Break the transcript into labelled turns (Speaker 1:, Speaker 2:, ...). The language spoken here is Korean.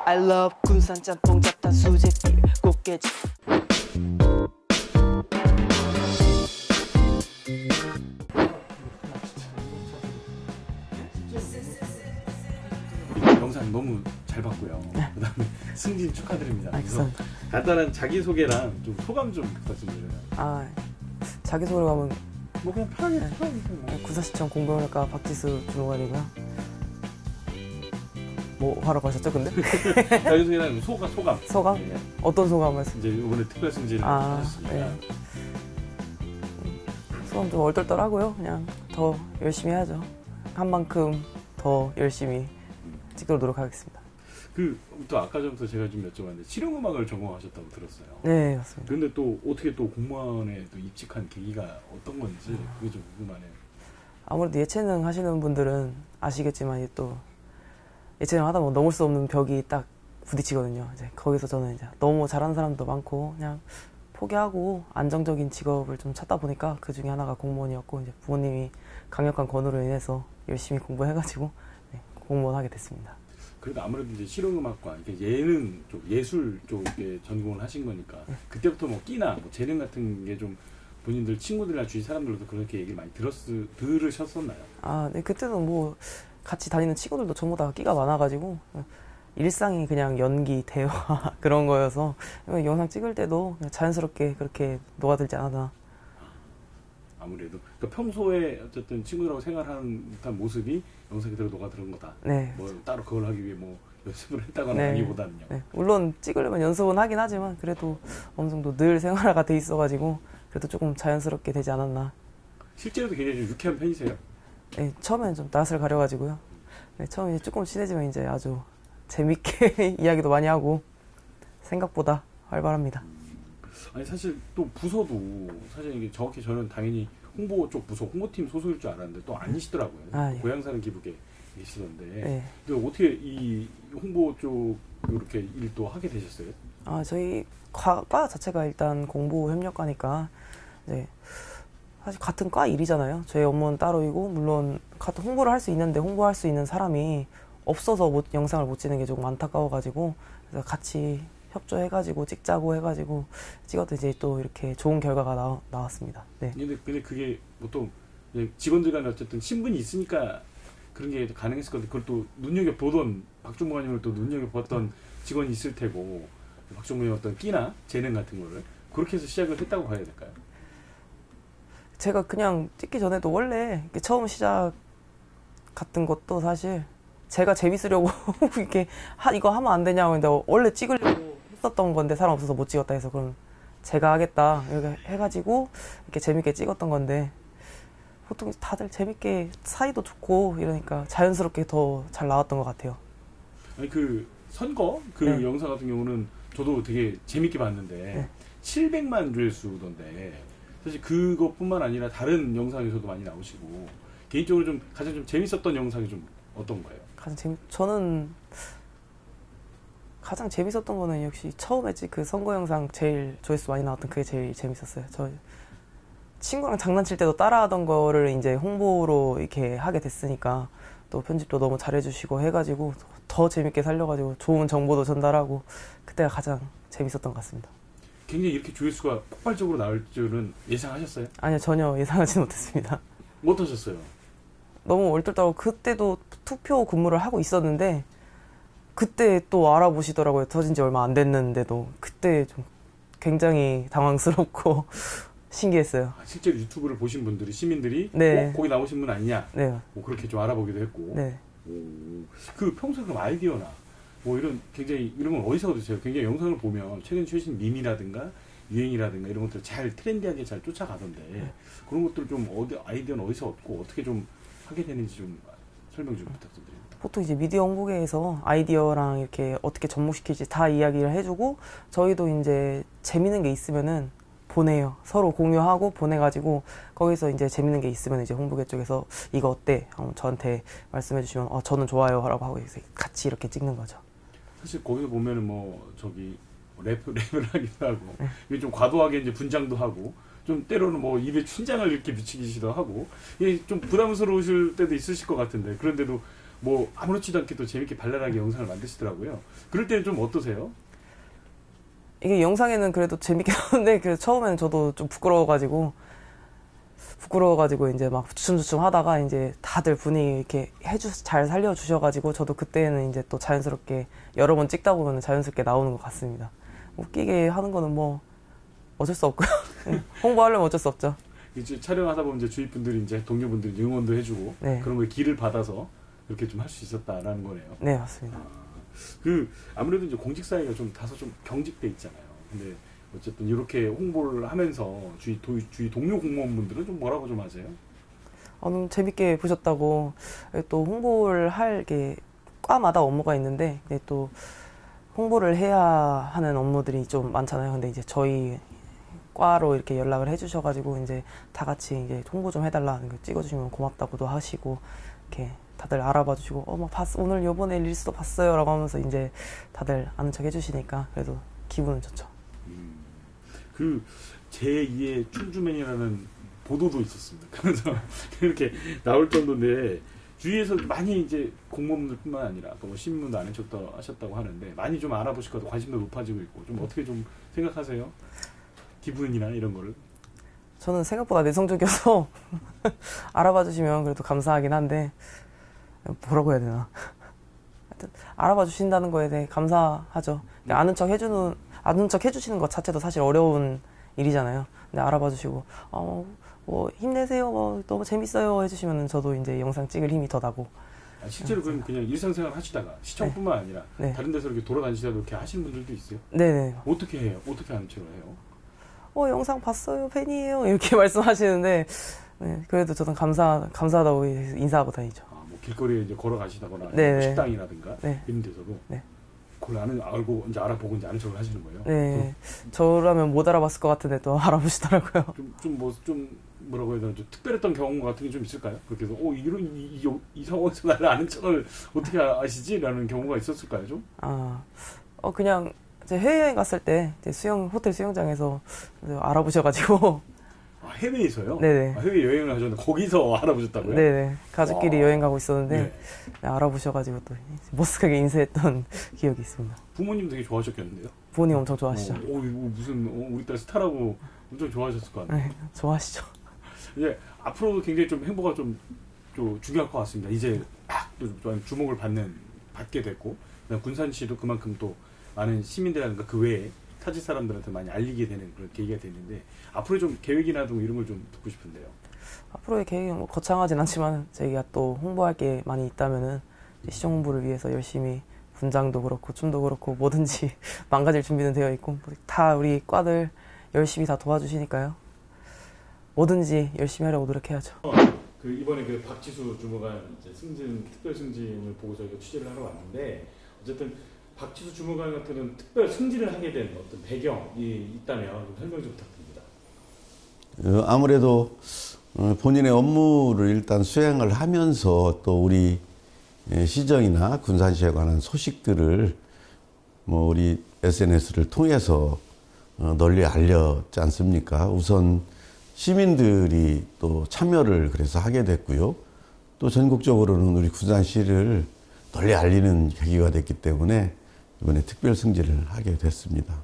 Speaker 1: I love 군산 짬뽕 잡탄 수제비 꽃게지.
Speaker 2: 영상 너무 잘 봤고요. 그다음에 승진 축하드립니다.
Speaker 1: 그래서
Speaker 2: 간단한 자기소개랑 좀 소감 좀 부탁드려요.
Speaker 1: 아, 자기소개로 가면
Speaker 2: 뭐 그냥 편하게
Speaker 1: 군산시청 공부학과 박지수 주무관이고요. 뭐 하러 가셨죠, 근데?
Speaker 2: 자기소개랑 소감.
Speaker 1: 소감?
Speaker 2: 네.
Speaker 1: 어떤 소감 말씀?
Speaker 2: 이제 이번에 특별 승진을 하셨으니까.
Speaker 1: 네. 소감 좀 얼떨떨하고요. 그냥 더 열심히 해야죠. 한 만큼 더 열심히 찍도록 노력하겠습니다.
Speaker 2: 또 아까 전부터 제가 좀 여쭤봤는데 실용음악을 전공하셨다고 들었어요.
Speaker 1: 네, 맞습니다.
Speaker 2: 근데 또 어떻게 또 공무원에 또 입직한 계기가 어떤 건지 그게 좀 궁금하네요.
Speaker 1: 아무래도 예체능 하시는 분들은 아시겠지만 이제 또 예체능 하다 보면 넘을 수 없는 벽이 딱 부딪히거든요. 이제 거기서 저는 이제 너무 잘하는 사람도 많고 그냥 포기하고 안정적인 직업을 좀 찾다 보니까 그 중에 하나가 공무원이었고 이제 부모님이 강력한 권유로 인해서 열심히 공부해가지고 네, 공무원 하게 됐습니다.
Speaker 2: 그래도 아무래도 이제 실용음악과 예능 쪽, 예술 쪽에 전공을 하신 거니까 그때부터 뭐 끼나 뭐 재능 같은 게 좀 본인들 친구들이나 주위 사람들도 그렇게 얘기를 많이 들으셨었나요?
Speaker 1: 아, 네, 그때는 뭐 같이 다니는 친구들도 전부 다 끼가 많아가지고 일상이 그냥 연기, 대화 그런 거여서 영상 찍을 때도 그냥 자연스럽게 그렇게 녹아들지 않았나.
Speaker 2: 아무래도 그러니까 평소에 어쨌든 친구들하고 생활하는 듯한 모습이 영상 그대로 녹아드는 거다.
Speaker 1: 네.
Speaker 2: 뭐 따로 그걸 하기 위해 뭐 연습을 했다거나
Speaker 1: 네.
Speaker 2: 하기보다는요.
Speaker 1: 네. 물론 찍으려면 연습은 하긴 하지만 그래도 어느 정도 늘 생활화가 돼 있어가지고 그래도 조금 자연스럽게 되지 않았나.
Speaker 2: 실제로도 굉장히 좀 유쾌한 편이세요?
Speaker 1: 네, 처음에는 좀 낯을 가려가지고요. 네, 처음에 이제 조금 친해지면 이제 아주 재밌게 이야기도 많이 하고 생각보다 활발합니다.
Speaker 2: 아니 사실 또 부서도 사실 이게 정확히 저는 당연히 홍보 쪽 부서 홍보팀 소속일 줄 알았는데 또 아니시더라고요.
Speaker 1: 아, 예.
Speaker 2: 고향사는 기부에 계시던데.
Speaker 1: 네.
Speaker 2: 근데 어떻게 이 홍보 쪽 이렇게 일도 하게 되셨어요?
Speaker 1: 아, 저희 과 자체가 일단 공보 협력과니까 네, 사실 같은 과 일이잖아요. 저희 업무는 따로이고 물론 같은 홍보를 할 수 있는데 홍보할 수 있는 사람이 없어서 영상을 못 찍는 게 조금 안타까워가지고 그래서 같이 협조해가지고 찍자고 해가지고 찍어도 이제 또 이렇게 좋은 결과가 나왔습니다. 네.
Speaker 2: 근데 그게 보통 직원들 간에 어쨌든 신분이 있으니까 그런 게 가능했을 건데 그걸 또 눈여겨보던 박종무관님을 또 눈여겨봤던 직원이 있을 테고 박종무관님 어떤 끼나 재능 같은 거를 그렇게 해서 시작을 했다고 봐야 될까요?
Speaker 1: 제가 그냥 찍기 전에도 원래 처음 시작 같은 것도 사실 제가 재밌으려고 이렇게 이거 하면 안 되냐고 했는데 원래 찍으려고 했었던 건데 사람 없어서 못 찍었다 해서 그럼 제가 하겠다 이렇게 해가지고 이렇게 재밌게 찍었던 건데 보통 다들 재밌게 사이도 좋고 이러니까 자연스럽게 더 잘 나왔던 것 같아요.
Speaker 2: 아니 그 선거 그
Speaker 1: 네.
Speaker 2: 영상 같은 경우는 저도 되게 재밌게 봤는데
Speaker 1: 네.
Speaker 2: 700만 조회수던데 사실 그것뿐만 아니라 다른 영상에서도 많이 나오시고 개인적으로 좀 가장 좀 재밌었던 영상이 좀 어떤 거예요?
Speaker 1: 저는 가장 재밌었던 거는 역시 처음에 그 선거 영상 제일 조회수 많이 나왔던 그게 제일 재밌었어요. 저 친구랑 장난칠 때도 따라하던 거를 이제 홍보로 이렇게 하게 됐으니까 또 편집도 너무 잘해주시고 해가지고 더 재밌게 살려가지고 좋은 정보도 전달하고 그때가 가장 재밌었던 것 같습니다.
Speaker 2: 굉장히 이렇게 조회수가 폭발적으로 나올 줄은 예상하셨어요?
Speaker 1: 아니요, 전혀 예상하지 못했습니다.
Speaker 2: 어떠셨어요?
Speaker 1: 너무 얼떨떨하고 그때도 투표 근무를 하고 있었는데 그때 또 알아보시더라고요. 터진 지 얼마 안 됐는데도 그때 좀 굉장히 당황스럽고 신기했어요.
Speaker 2: 실제로 유튜브를 보신 분들이 시민들이
Speaker 1: 네.
Speaker 2: 거기 나오신 분 아니냐
Speaker 1: 네.
Speaker 2: 뭐 그렇게 좀 알아보기도 했고
Speaker 1: 네.
Speaker 2: 그 평소에 그럼 아이디어나 뭐 이런 굉장히 이런 건 어디서 얻으세요? 굉장히 영상을 보면 최신 밈이라든가 유행이라든가 이런 것들 잘 트렌디하게 잘 쫓아가던데 그런 것들 좀 아이디어는 어디서 얻고 어떻게 좀 하게 되는지 좀 설명 좀 부탁드립니다.
Speaker 1: 보통 이제 미디어 홍보계에서 아이디어랑 이렇게 어떻게 접목시킬지 다 이야기를 해주고 저희도 이제 재밌는 게 있으면은 보내요. 서로 공유하고 보내가지고 거기서 이제 재밌는 게 있으면 이제 홍보계 쪽에서 이거 어때? 저한테 말씀해 주시면 저는 좋아요 라고 하고 같이 이렇게 찍는 거죠.
Speaker 2: 사실 거기서 보면은 뭐 랩을 하기도 하고 이게 좀 과도하게 이제 분장도 하고 좀 때로는 뭐 입에 춘장을 이렇게 비치기도 하고 이게 좀 부담스러우실 때도 있으실 것 같은데 그런데도 뭐 아무렇지도 않게 또 재밌게 발랄하게 영상을 만드시더라고요. 그럴 때는 좀 어떠세요?
Speaker 1: 이게 영상에는 그래도 재밌게 나오는데 그래서 처음에는 저도 좀 부끄러워가지고 이제 막 주춤주춤 하다가 이제 다들 분위기 이렇게 잘 살려주셔가지고 저도 그때는 이제 또 자연스럽게 여러 번 찍다 보면 자연스럽게 나오는 것 같습니다. 웃기게 하는 거는 뭐 어쩔 수 없고요. 홍보하려면 어쩔 수 없죠.
Speaker 2: 이제 촬영하다 보면 이제 주위 분들이 이제 동료분들이 응원도 해주고
Speaker 1: 네.
Speaker 2: 그런 거에 기를 받아서 이렇게 좀 할 수 있었다라는 거네요.
Speaker 1: 네, 맞습니다.
Speaker 2: 그 아무래도 이제 공직 사회가 좀 다소 좀 경직돼 있잖아요. 근데 어쨌든 이렇게 홍보를 하면서 주위 동료 공무원분들은 좀 뭐라고 좀 하세요?
Speaker 1: 너무 재밌게 보셨다고. 또 홍보를 할 게 과마다 업무가 있는데 근데 또 홍보를 해야 하는 업무들이 좀 많잖아요. 근데 이제 저희 과로 이렇게 연락을 해주셔가지고 이제 다 같이 이제 홍보 좀 해달라는 거 찍어주시면 고맙다고도 하시고 이렇게 다들 알아봐주시고 막 오늘 요번에 릴스도 봤어요라고 하면서 이제 다들 아는 척 해주시니까 그래도 기분은 좋죠.
Speaker 2: 그 제2의 충주맨이라는 보도도 있었습니다. 그래서 이렇게 나올 정도인데 주위에서 많이 이제 공무원들뿐만 아니라 또 시민분도 아는 척도 하셨다고 하는데 많이 좀 알아보실 것도 관심도 높아지고 있고 좀 어떻게 좀 생각하세요? 기분이나 이런 거를?
Speaker 1: 저는 생각보다 내성적이어서 알아봐 주시면 그래도 감사하긴 한데 뭐라고 해야 되나. 하여튼 알아봐 주신다는 거에 대해 감사하죠. 아는 척 해주시는 것 자체도 사실 어려운 일이잖아요. 근데 알아봐 주시고 뭐 힘내세요, 뭐 너무 재밌어요 해주시면 저도 이제 영상 찍을 힘이 더 나고.
Speaker 2: 실제로 그럼 그냥 일상생활 하시다가 시청뿐만 아니라
Speaker 1: 네.
Speaker 2: 다른 데서 이렇게 돌아다니시다 이렇게 하시는 분들도 있어요?
Speaker 1: 네네.
Speaker 2: 어떻게 해요? 어떻게 아는 척을 해요?
Speaker 1: 영상 봤어요, 팬이에요 이렇게 말씀하시는데 네, 그래도 저는 감사하다고 인사하고 다니죠.
Speaker 2: 뭐 길거리에 이제 걸어가시다거나
Speaker 1: 네네.
Speaker 2: 식당이라든가
Speaker 1: 네.
Speaker 2: 이런 데서도
Speaker 1: 네.
Speaker 2: 그걸 알고 이제 알아보고 이제 아는 척을 하시는 거예요?
Speaker 1: 네. 저라면 못 알아봤을 것 같은데 또 알아보시더라고요.
Speaker 2: 좀 뭐라고 해야 되나 좀 특별했던 경험 같은 게 좀 있을까요? 그렇게 해서 이 상황에서 나를 아는 척을 어떻게 아시지? 라는 경우가 있었을까요 좀?
Speaker 1: 그냥 제 해외여행 갔을 때 이제 호텔 수영장에서 알아보셔가지고.
Speaker 2: 해외에서요?
Speaker 1: 네네.
Speaker 2: 해외 여행을 하셨는데 거기서 알아보셨다고요?
Speaker 1: 네네. 가족끼리 여행 가고 있었는데
Speaker 2: 네.
Speaker 1: 알아보셔가지고 또 머쓱하게 인사했던 기억이 있습니다.
Speaker 2: 부모님 되게 좋아하셨겠는데요?
Speaker 1: 부모님 엄청 좋아하시죠.
Speaker 2: 무슨 우리 딸 스타라고 엄청 좋아하셨을 것 같아요.
Speaker 1: 네, 좋아하시죠.
Speaker 2: 이제 앞으로 굉장히 좀 행보가 좀 중요할 것 같습니다. 이제 또 주목을 받게 됐고 군산시도 그만큼 또 많은 시민들이라든가 그 외에 타지 사람들한테 많이 알리게 되는 그런 계기가 됐는데 앞으로 좀 계획이나 좀 이런 걸 좀 듣고 싶은데요.
Speaker 1: 앞으로의 계획은 뭐 거창하진 않지만 저희가 또 홍보할 게 많이 있다면은 시청 홍보를 위해서 열심히 분장도 그렇고 춤도 그렇고 뭐든지 망가질 준비는 되어 있고 다 우리 과들 열심히 다 도와주시니까요. 뭐든지 열심히 하려고 노력해야죠.
Speaker 2: 이번에 그 박지수 주무관 특별 승진을 보고 저희가 취재를 하러 왔는데 어쨌든 박지수 주무관 같은 특별 승진을 하게 된 어떤 배경이 있다면 설명 좀 부탁드립니다.
Speaker 3: 아무래도 본인의 업무를 일단 수행을 하면서 또 우리 시정이나 군산시에 관한 소식들을 뭐 우리 SNS를 통해서 널리 알렸지 않습니까? 우선 시민들이 또 참여를 그래서 하게 됐고요. 또 전국적으로는 우리 군산시를 널리 알리는 계기가 됐기 때문에 이번에 특별 승진을 하게 됐습니다.